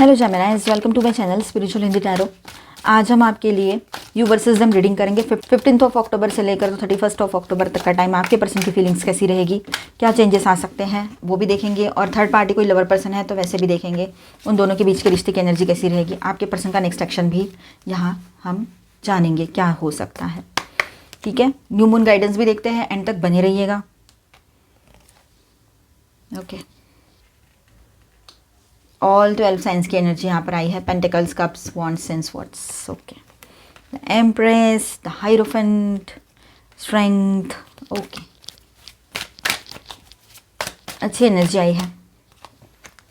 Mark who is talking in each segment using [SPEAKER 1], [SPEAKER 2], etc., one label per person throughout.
[SPEAKER 1] Hello Geminis, welcome to my channel spiritual Hindi tarot. आज हम आपके लिए यू वर्सेस देम रीडिंग करेंगे। 15 अक्टूबर से लेकर 31 अक्टूबर तक का टाइम आपके पर्सन की फीलिंग्स कैसी रहेगी, क्या चेंजेस आ सकते हैं वो भी देखेंगे, और थर्ड पार्टी कोई लवर पर्सन है तो वैसे भी देखेंगे उन दोनों के बीच के रिश्ते की एनर्जी कैसी रहेगी। आपके पर्सन का नेक्स्ट एक्शन भी यहाँ हम जानेंगे क्या हो सकता है। ठीक है, न्यू मून गाइडेंस भी देखते हैं, एंड तक बने रहिएगा। ओके, ऑल 12 साइंस की एनर्जी यहाँ पर आई है। Pentacles, cups, wands and swords. Okay, the empress, the hierophant, strength. Okay, अच्छी एनर्जी आई है।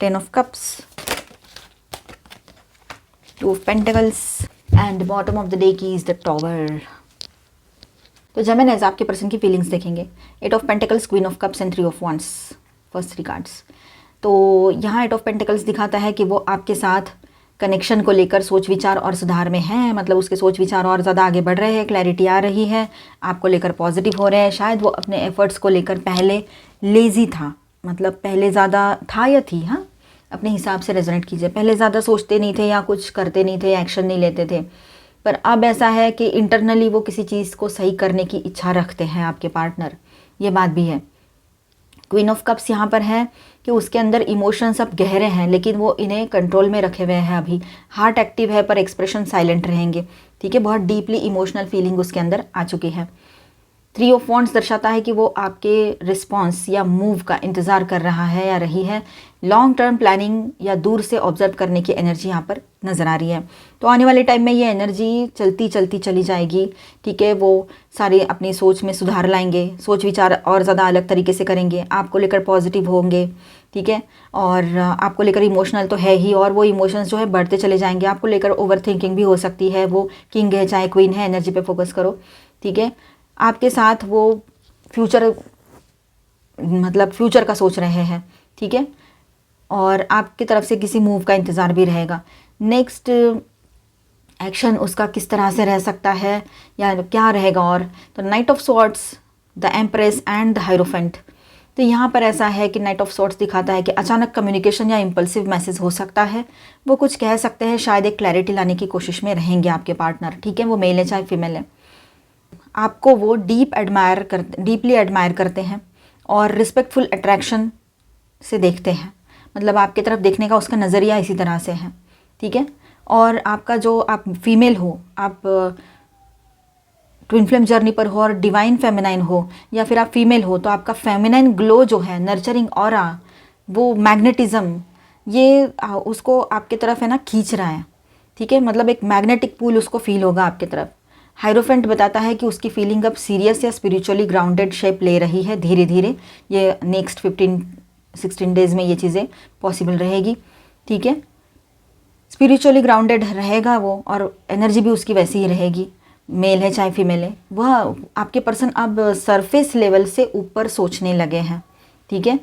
[SPEAKER 1] 10 of cups, 2 of pentacles and bottom of the deck is the tower. तो जेमिनाइज आपके पर्सन की फीलिंग्स देखेंगे। 8 of pentacles, queen of cups and 3 of wands, first 3 cards. तो यहाँ 8 of pentacles दिखाता है कि वो आपके साथ कनेक्शन को लेकर सोच विचार और सुधार में हैं, मतलब उसके सोच विचार और ज़्यादा आगे बढ़ रहे हैं, क्लैरिटी आ रही है, आपको लेकर पॉजिटिव हो रहे हैं। शायद वो अपने एफर्ट्स को लेकर पहले लेज़ी था, मतलब पहले ज़्यादा था या थी, हाँ अपने हिसाब से रेजोनेट कीजिए। पहले ज़्यादा सोचते नहीं थे या कुछ करते नहीं थे, एक्शन नहीं लेते थे, पर अब ऐसा है कि इंटरनली वो किसी चीज़ को सही करने की इच्छा रखते हैं आपके पार्टनर, ये बात भी है। क्वीन ऑफ कप्स यहाँ पर है कि उसके अंदर इमोशंस अब गहरे हैं, लेकिन वो इन्हें कंट्रोल में रखे हुए हैं अभी। हार्ट एक्टिव है पर एक्सप्रेशन साइलेंट रहेंगे। ठीक है, बहुत डीपली इमोशनल फीलिंग उसके अंदर आ चुकी है। 3 ऑफ वॉन्ड्स दर्शाता है कि वो आपके रिस्पॉन्स या मूव का इंतज़ार कर रहा है या रही है। लॉन्ग टर्म प्लानिंग या दूर से ऑब्जर्व करने की एनर्जी यहाँ पर नज़र आ रही है। तो आने वाले टाइम में ये एनर्जी चलती चलती चली जाएगी। ठीक है, वो सारे अपनी सोच में सुधार लाएंगे, सोच विचार और ज़्यादा अलग तरीके से करेंगे, आपको लेकर पॉजिटिव होंगे। ठीक है, और आपको लेकर इमोशनल तो है ही, और वो इमोशंस जो है बढ़ते चले जाएंगे। आपको लेकर ओवर थिंकिंग भी हो सकती है। वो किंग है चाहे क्वीन है, एनर्जी पे फोकस करो। ठीक है, आपके साथ वो फ्यूचर, मतलब फ्यूचर का सोच रहे हैं। ठीक है, और आपकी तरफ से किसी मूव का इंतज़ार भी रहेगा। नेक्स्ट एक्शन उसका किस तरह से रह सकता है या क्या रहेगा। और तो knight of swords, the empress and the hierophant. तो यहाँ पर ऐसा है कि नाइट ऑफ स्वॉर्ड्स दिखाता है कि अचानक कम्युनिकेशन या इम्पल्सिव मैसेज हो सकता है। वो कुछ कह सकते हैं, शायद एक क्लैरिटी लाने की कोशिश में रहेंगे आपके पार्टनर। ठीक है, वो मेल है चाहे फीमेल है। आपको वो डीपली एडमायर करते हैं और रिस्पेक्टफुल अट्रैक्शन से देखते हैं, मतलब आपकी तरफ देखने का उसका नज़रिया इसी तरह से है। ठीक है, और आपका जो आप फीमेल हो, आप ट्विन फ्लेम जर्नी पर हो और डिवाइन फेमिनाइन हो, या फिर आप फीमेल हो तो आपका फेमिनाइन ग्लो जो है, नर्चरिंग ऑरा, वो मैग्नेटिज्म, ये उसको आपके तरफ है ना खींच रहा है। ठीक है, मतलब एक मैग्नेटिक पुल उसको फील होगा आपकी तरफ। हाइरोफेंट बताता है कि उसकी फीलिंग अब सीरियस या स्पिरिचुअली ग्राउंडेड शेप ले रही है धीरे धीरे। ये नेक्स्ट 15-16 डेज में ये चीज़ें पॉसिबल रहेगी। ठीक है, स्पिरिचुअली ग्राउंडेड रहेगा वो, और एनर्जी भी उसकी वैसी ही रहेगी, मेल है चाहे फीमेल है। वह आपके पर्सन अब सरफेस लेवल से ऊपर सोचने लगे हैं। ठीक है,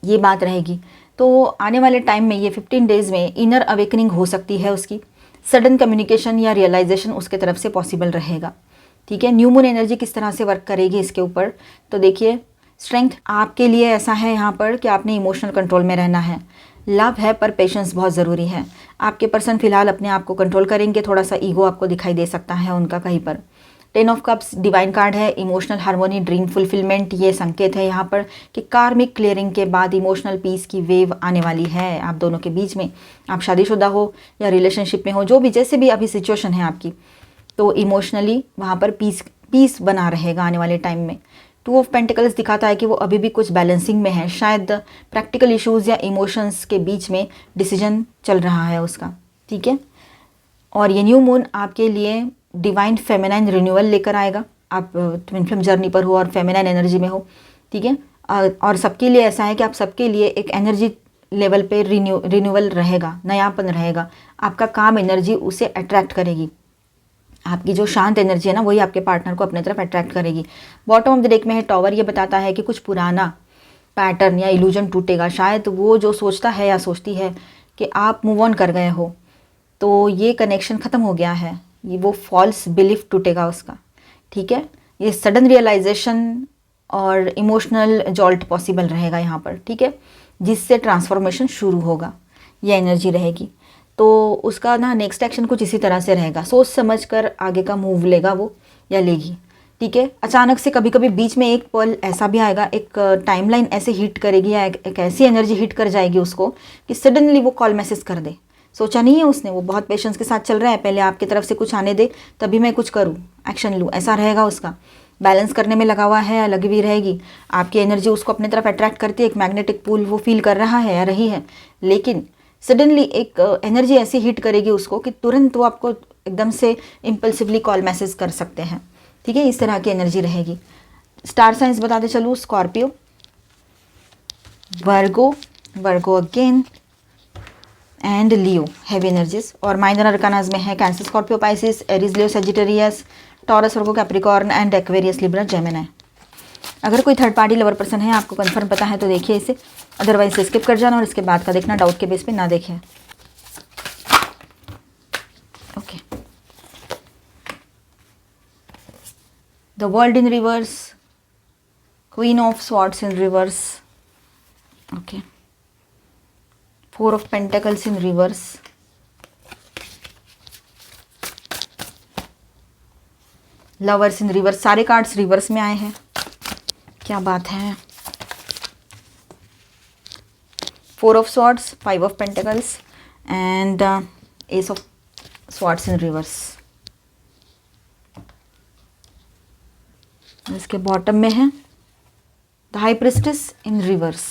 [SPEAKER 1] ये बात रहेगी। तो आने वाले टाइम में ये 15 डेज़ में इनर अवेकनिंग हो सकती है उसकी। सडन कम्युनिकेशन या रियलाइजेशन उसके तरफ से पॉसिबल रहेगा। ठीक है, न्यू मून एनर्जी किस तरह से वर्क करेगी इसके ऊपर, तो देखिए स्ट्रेंथ आपके लिए ऐसा है यहाँ पर कि आपने इमोशनल कंट्रोल में रहना है। लव है पर पेशेंस बहुत ज़रूरी है। आपके पर्सन फिलहाल अपने आप को कंट्रोल करेंगे, थोड़ा सा ईगो आपको दिखाई दे सकता है उनका कहीं पर। 10 ऑफ कप्स डिवाइन कार्ड है, इमोशनल हार्मोनी, ड्रीम फुलफिलमेंट, ये संकेत है यहाँ पर कि कार्मिक क्लियरिंग के बाद इमोशनल पीस की वेव आने वाली है आप दोनों के बीच में। आप शादीशुदा हो या रिलेशनशिप में हो, जो भी जैसे भी अभी सिचुएशन है आपकी, तो इमोशनली वहाँ पर पीस बना रहेगा आने वाले टाइम में। 2 ऑफ पेंटिकल्स दिखाता है कि वो अभी भी कुछ बैलेंसिंग में है, शायद प्रैक्टिकल इश्यूज़ या इमोशंस के बीच में डिसीजन चल रहा है उसका। ठीक है, और ये न्यू मून आपके लिए डिवाइन फेमिनाइन रिन्यूअल लेकर आएगा। आप ट्विन फ्लेम जर्नी पर हो और फेमिनाइन एनर्जी में हो। ठीक है, और सबके लिए ऐसा है कि आप सबके लिए एक एनर्जी लेवल पे रिन्यूअल रहेगा, नयापन रहेगा। आपका काम एनर्जी उसे अट्रैक्ट करेगी। आपकी जो शांत एनर्जी है ना, वही आपके पार्टनर को अपने तरफ अट्रैक्ट करेगी। बॉटम ऑफ द डेक में है टॉवर। ये बताता है कि कुछ पुराना पैटर्न या इल्यूजन टूटेगा। शायद वो जो सोचता है या सोचती है कि आप मूव ऑन कर गए हो, तो ये कनेक्शन ख़त्म हो गया है, ये वो फॉल्स बिलीफ टूटेगा उसका। ठीक है, ये सडन रियलाइजेशन और इमोशनल जॉल्ट पॉसिबल रहेगा यहाँ पर। ठीक है, जिससे ट्रांसफॉर्मेशन शुरू होगा। ये एनर्जी रहेगी। तो उसका ना नेक्स्ट एक्शन कुछ इसी तरह से रहेगा, सोच समझ कर आगे का मूव लेगा वो या लेगी, ठीक है। अचानक से कभी कभी बीच में एक पल ऐसा भी आएगा, एक टाइमलाइन ऐसे हिट करेगी या एक ऐसी एनर्जी हिट कर जाएगी उसको कि सडनली वो कॉल मैसेज कर दे। सोचा नहीं है उसने, वो बहुत पेशेंस के साथ चल रहा है, पहले आपकी तरफ से कुछ आने दे तभी मैं कुछ करूँ, एक्शन लूँ, ऐसा रहेगा उसका। बैलेंस करने में लगा हुआ है या लगी भी रहेगी, आपकी एनर्जी उसको अपने तरफ अट्रैक्ट करती है, एक मैग्नेटिक पुल वो फील कर रहा है या रही है, लेकिन सडनली एक एनर्जी ऐसी हिट करेगी उसको कि तुरंत वो आपको एकदम से इम्पल्सिवली कॉल मैसेज कर सकते हैं, ठीक है। इस तरह की एनर्जी रहेगी। स्टार साइंस बताते चलूँ, Scorpio, Virgo, Virgo again and Leo heavy energies. और माइनर अरकानाज में है cancer, Scorpio, Pisces, Aries, Leo, Sagittarius, taurus, Virgo, Capricorn and Aquarius, Libra, Gemini. अगर कोई थर्ड पार्टी लवर पर्सन है, आपको कंफर्म पता है तो देखिए इसे, अदरवाइज से स्किप कर जाना और इसके बाद का देखना, डाउट के बेस पे ना देखें। Okay, the world in reverse, queen of swords in reverse, okay, four of pentacles in reverse, lovers in reverse, सारे कार्ड्स रिवर्स में आए हैं, क्या बात है। Four of swords, five of pentacles and S of swords in reverse. इसके bottom में है the high priestess in reverse.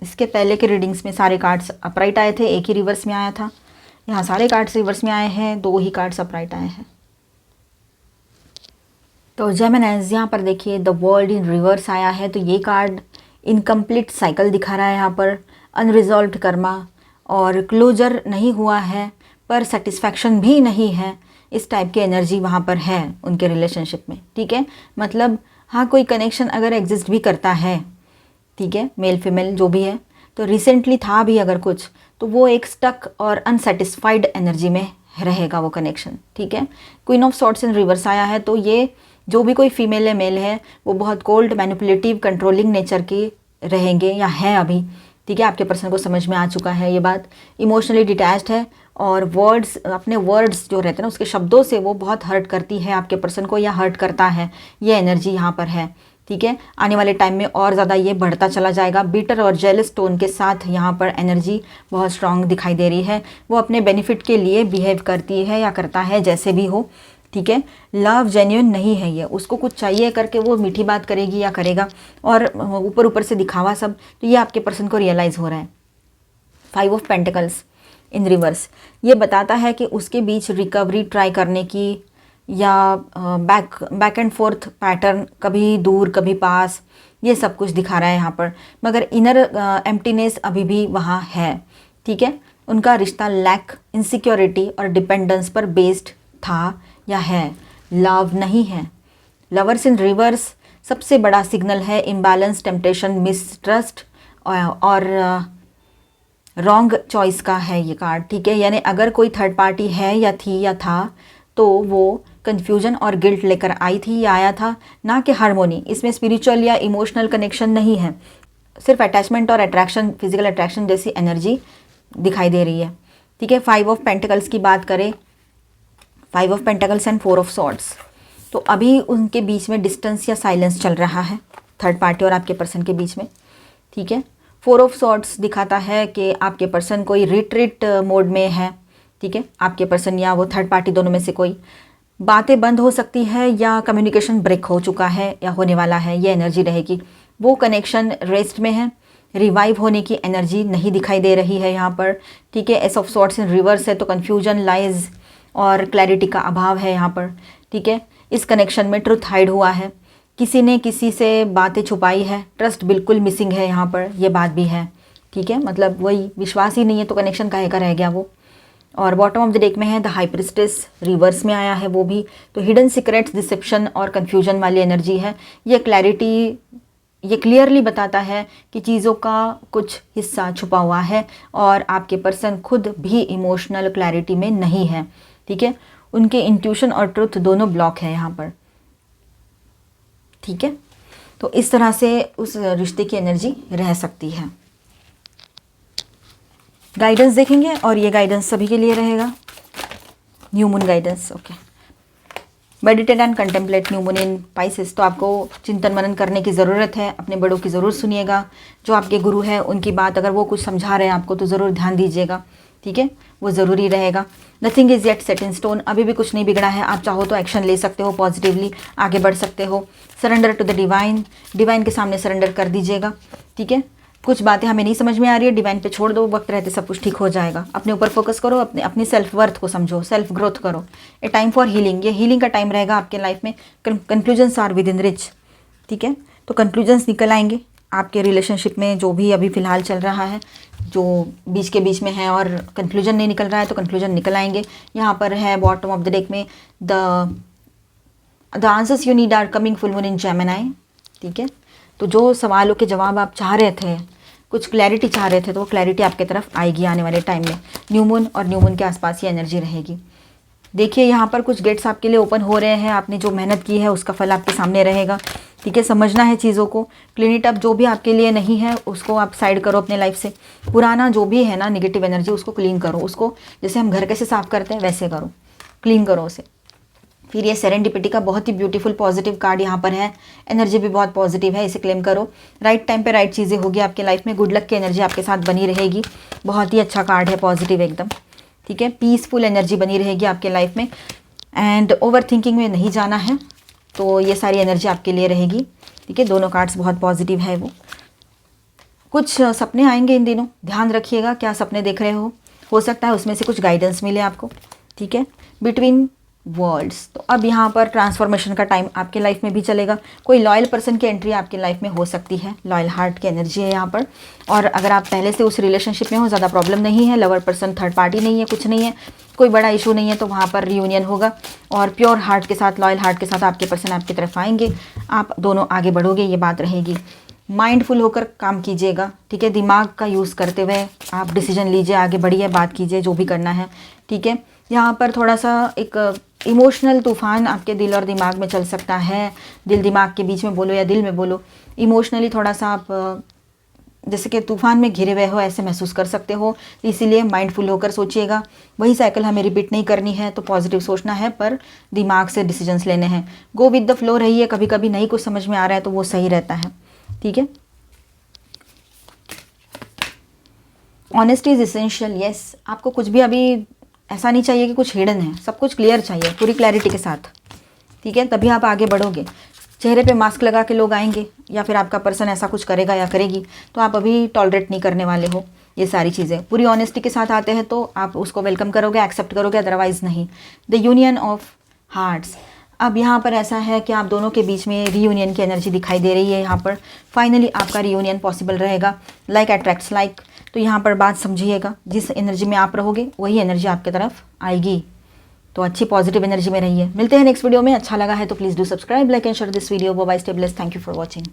[SPEAKER 1] इसके पहले के रीडिंग्स में सारे कार्ड्स अपराइट आए थे, एक ही रिवर्स में आया था। यहाँ सारे कार्ड्स रिवर्स में आए हैं, दो ही कार्ड्स अपराइट आए हैं। तो जेमिनीज यहाँ पर देखिए द वर्ल्ड इन रिवर्स आया है, तो ये कार्ड इनकम्प्लीट साइकिल दिखा रहा है यहाँ पर, अनरिजॉल्व्ड कर्मा और क्लोजर नहीं हुआ है पर सेटिस्फैक्शन भी नहीं है, इस टाइप की एनर्जी वहाँ पर है उनके रिलेशनशिप में, ठीक है। मतलब हाँ, कोई कनेक्शन अगर एग्जिस्ट भी करता है, ठीक है, मेल फीमेल जो भी है, तो रिसेंटली था भी अगर कुछ, तो वो एक स्टक और अनसेटिस्फाइड एनर्जी में रहेगा वो कनेक्शन, ठीक है। Queen of swords in reverse आया है, तो ये जो भी कोई फीमेल है मेल है वो बहुत कोल्ड, मैनिपुलेटिव, कंट्रोलिंग नेचर के रहेंगे या है अभी, ठीक है। आपके पर्सन को समझ में आ चुका है ये बात, इमोशनली डिटैच्ड है और वर्ड्स, अपने वर्ड्स जो रहते हैं ना उसके शब्दों से वो बहुत हर्ट करती है आपके पर्सन को या हर्ट करता है, ये एनर्जी यहाँ पर है, ठीक है। आने वाले टाइम में और ज़्यादा ये बढ़ता चला जाएगा। बीटर और जेलस टोन के साथ यहाँ पर एनर्जी बहुत स्ट्रांग दिखाई दे रही है, वो अपने बेनिफिट के लिए बिहेव करती है या करता है, जैसे भी हो, ठीक है। लव जेन्युइन नहीं है ये, उसको कुछ चाहिए करके वो मीठी बात करेगी या करेगा और ऊपर ऊपर से दिखावा सब, तो ये आपके पर्सन को रियलाइज़ हो रहा है। Five of pentacles in reverse ये बताता है कि उसके बीच रिकवरी ट्राई करने की या बैक एंड फोर्थ पैटर्न, कभी दूर कभी पास, ये सब कुछ दिखा रहा है यहाँ पर, मगर इनर एम्प्टीनेस अभी भी वहाँ है, ठीक है। उनका रिश्ता लैक, इनसिक्योरिटी और डिपेंडेंस पर बेस्ड था या है, लव नहीं है। लवर्स इन रिवर्स सबसे बड़ा सिग्नल है इम्बैलेंस, टेम्पटेशन, मिसट्रस्ट और रॉन्ग चॉइस का है ये कार्ड, ठीक है। यानी अगर कोई थर्ड पार्टी है या थी या था तो वो कन्फ्यूजन और गिल्ट लेकर आई थी या आया था, ना कि हार्मोनी। इसमें स्पिरिचुअल या इमोशनल कनेक्शन नहीं है, सिर्फ अटैचमेंट और अट्रैक्शन, फिजिकल अट्रैक्शन जैसी एनर्जी दिखाई दे रही है, ठीक है। फाइव ऑफ पेंटिकल्स की बात करें, five of pentacles and four of swords, तो अभी उनके बीच में डिस्टेंस या साइलेंस चल रहा है थर्ड पार्टी और आपके पर्सन के बीच में, ठीक है। फोर ऑफ सॉर्ड्स दिखाता है कि आपके पर्सन कोई रिट्रीट मोड में है, ठीक है। आपके पर्सन या वो थर्ड पार्टी दोनों में से कोई, बातें बंद हो सकती है या कम्युनिकेशन ब्रेक हो चुका है या होने वाला है, ये एनर्जी रहेगी। वो कनेक्शन रेस्ट में है, रिवाइव होने की एनर्जी नहीं दिखाई दे रही है यहाँ पर, ठीक है। S of swords in reverse है, तो कन्फ्यूजन, लाइज और क्लैरिटी का अभाव है यहाँ पर, ठीक है। इस कनेक्शन में ट्रुथ हाइड हुआ है, किसी ने किसी से बातें छुपाई है, ट्रस्ट बिल्कुल मिसिंग है यहाँ पर, ये बात भी है, ठीक है। मतलब वही विश्वास ही नहीं है तो कनेक्शन काहे का रह गया वो। और बॉटम ऑफ द डेक में है द हाई प्रिस्टेस, रिवर्स में आया है वो भी, तो हिडन सीक्रेट्स, डिसेप्शन और कन्फ्यूजन वाली एनर्जी है। ये क्लैरिटी, ये क्लियरली बताता है कि चीज़ों का कुछ हिस्सा छुपा हुआ है और आपके पर्सन खुद भी इमोशनल क्लैरिटी में नहीं है, ठीक है। उनके इंट्यूशन और ट्रुथ दोनों ब्लॉक है यहाँ पर, ठीक है। तो इस तरह से उस रिश्ते की एनर्जी रह सकती है। गाइडेंस देखेंगे और ये गाइडेंस सभी के लिए रहेगा, new moon guidance. Okay, meditate and contemplate new moon in Pisces. तो आपको चिंतन मनन करने की ज़रूरत है, अपने बड़ों की ज़रूर सुनिएगा, जो आपके गुरु हैं उनकी बात अगर वो कुछ समझा रहे हैं आपको तो ज़रूर ध्यान दीजिएगा, ठीक है, वो ज़रूरी रहेगा। Nothing is yet set in stone, अभी भी कुछ नहीं बिगड़ा है, आप चाहो तो एक्शन ले सकते हो, पॉजिटिवली आगे बढ़ सकते हो। Surrender to the divine, divine के सामने सरेंडर कर दीजिएगा, ठीक है। कुछ बातें हमें नहीं समझ में आ रही है, डिवाइन पे छोड़ दो, वक्त रहते सब कुछ ठीक हो जाएगा। अपने ऊपर फोकस करो, अपनी सेल्फ वर्थ को समझो, सेल्फ ग्रोथ करो। ए टाइम फॉर हीलिंग, ये हीलिंग का टाइम रहेगा आपके लाइफ में। Conclusions are within reach, ठीक है, तो कंक्लूजन्स निकल आएंगे आपके रिलेशनशिप में, जो भी अभी फ़िलहाल चल रहा है, जो बीच के बीच में है और कंक्लूजन नहीं निकल रहा है तो कंक्लूजन निकल आएंगे। यहाँ पर है बॉटम ऑफ द डेक में the answers you need are coming full moon in Gemini, ठीक है। तो जो सवालों के जवाब आप चाह रहे थे, कुछ क्लैरिटी चाह रहे थे, तो वो क्लैरिटी आपके तरफ आएगी आने वाले टाइम में। न्यू मून और न्यू मून के आसपास ये एनर्जी रहेगी। देखिए यहाँ पर कुछ गेट्स आपके लिए ओपन हो रहे हैं, आपने जो मेहनत की है उसका फल आपके सामने रहेगा, ठीक है। समझना है चीज़ों को, क्लीन इट अप, जो भी आपके लिए नहीं है उसको आप साइड करो अपने लाइफ से। पुराना जो भी है ना निगेटिव एनर्जी, उसको क्लीन करो, उसको जैसे हम घर कैसे साफ़ करते हैं वैसे करो, क्लीन करो उसे। फिर ये सेरेंडिपिटी का बहुत ही ब्यूटीफुल पॉजिटिव कार्ड यहाँ पर है, एनर्जी भी बहुत पॉजिटिव है, इसे क्लेम करो। राइट टाइम पे राइट चीज़ें होगी आपके लाइफ में, गुड लक की एनर्जी आपके साथ बनी रहेगी, बहुत ही अच्छा कार्ड है, पॉजिटिव एकदम, ठीक है। पीसफुल एनर्जी बनी रहेगी आपके लाइफ में, एंड ओवर थिंकिंग में नहीं जाना है, तो ये सारी एनर्जी आपके लिए रहेगी, ठीक है। दोनों कार्ड्स बहुत पॉजिटिव है। वो कुछ सपने आएंगे इन दिनों, ध्यान रखिएगा क्या सपने देख रहे हो सकता है उसमें से कुछ गाइडेंस मिले आपको, ठीक है। बिटवीन वर्ल्ड्स, तो अब यहाँ पर ट्रांसफॉर्मेशन का टाइम आपके लाइफ में भी चलेगा। कोई लॉयल पर्सन की एंट्री आपके लाइफ में हो सकती है, लॉयल हार्ट की एनर्जी है यहाँ पर। और अगर आप पहले से उस रिलेशनशिप में हो, ज़्यादा प्रॉब्लम नहीं है, लवर पर्सन थर्ड पार्टी नहीं है, कुछ नहीं है, कोई बड़ा इशू नहीं है, तो वहाँ पर रियूनियन होगा और प्योर हार्ट के साथ, लॉयल हार्ट के साथ आपके पर्सन आपकी तरफ आएंगे, आप दोनों आगे बढ़ोगे, ये बात रहेगी। माइंडफुल होकर काम कीजिएगा, ठीक है, दिमाग का यूज़ करते हुए आप डिसीजन लीजिए, आगे बढ़िए, बात कीजिए, जो भी करना है, ठीक है। यहाँ पर थोड़ा सा एक इमोशनल तूफान आपके दिल और दिमाग में चल सकता है, दिल दिमाग के बीच में बोलो या दिल में बोलो, इमोशनली थोड़ा सा आप जैसे कि तूफान में घिरे हुए हो ऐसे महसूस कर सकते हो, इसीलिए माइंडफुल होकर सोचिएगा। वही साइकिल हमें रिपीट नहीं करनी है, तो पॉजिटिव सोचना है पर दिमाग से डिसीजंस लेने हैं। गो विद द फ्लो रहिए, कभी कभी नहीं कुछ समझ में आ रहा है तो वो सही रहता है, ठीक है। ऑनेस्टी इज इसेंशियल, यस, आपको कुछ भी अभी ऐसा नहीं चाहिए कि कुछ हिडन है, सब कुछ क्लियर चाहिए पूरी क्लैरिटी के साथ, ठीक है, तभी आप आगे बढ़ोगे। चेहरे पे मास्क लगा के लोग आएंगे या फिर आपका पर्सन ऐसा कुछ करेगा या करेगी तो आप अभी टॉलरेट नहीं करने वाले हो। ये सारी चीज़ें पूरी ऑनेस्टी के साथ आते हैं तो आप उसको वेलकम करोगे, एक्सेप्ट करोगे, अदरवाइज़ नहीं। द यूनियन ऑफ हार्ट्स, अब यहाँ पर ऐसा है कि आप दोनों के बीच में रीयूनियन की एनर्जी दिखाई दे रही है। यहाँ पर फाइनली आपका रीयूनियन पॉसिबल रहेगा, लाइक अट्रैक्ट्स लाइक। तो यहाँ पर बात समझिएगा, जिस एनर्जी में आप रहोगे वही एनर्जी आपकी तरफ आएगी, तो अच्छी पॉजिटिव एनर्जी में रहिए। मिलते हैं नेक्स्ट वीडियो में, अच्छा लगा है तो please do subscribe, like and share this video. Bye bye, stay blessed, thank you for watching.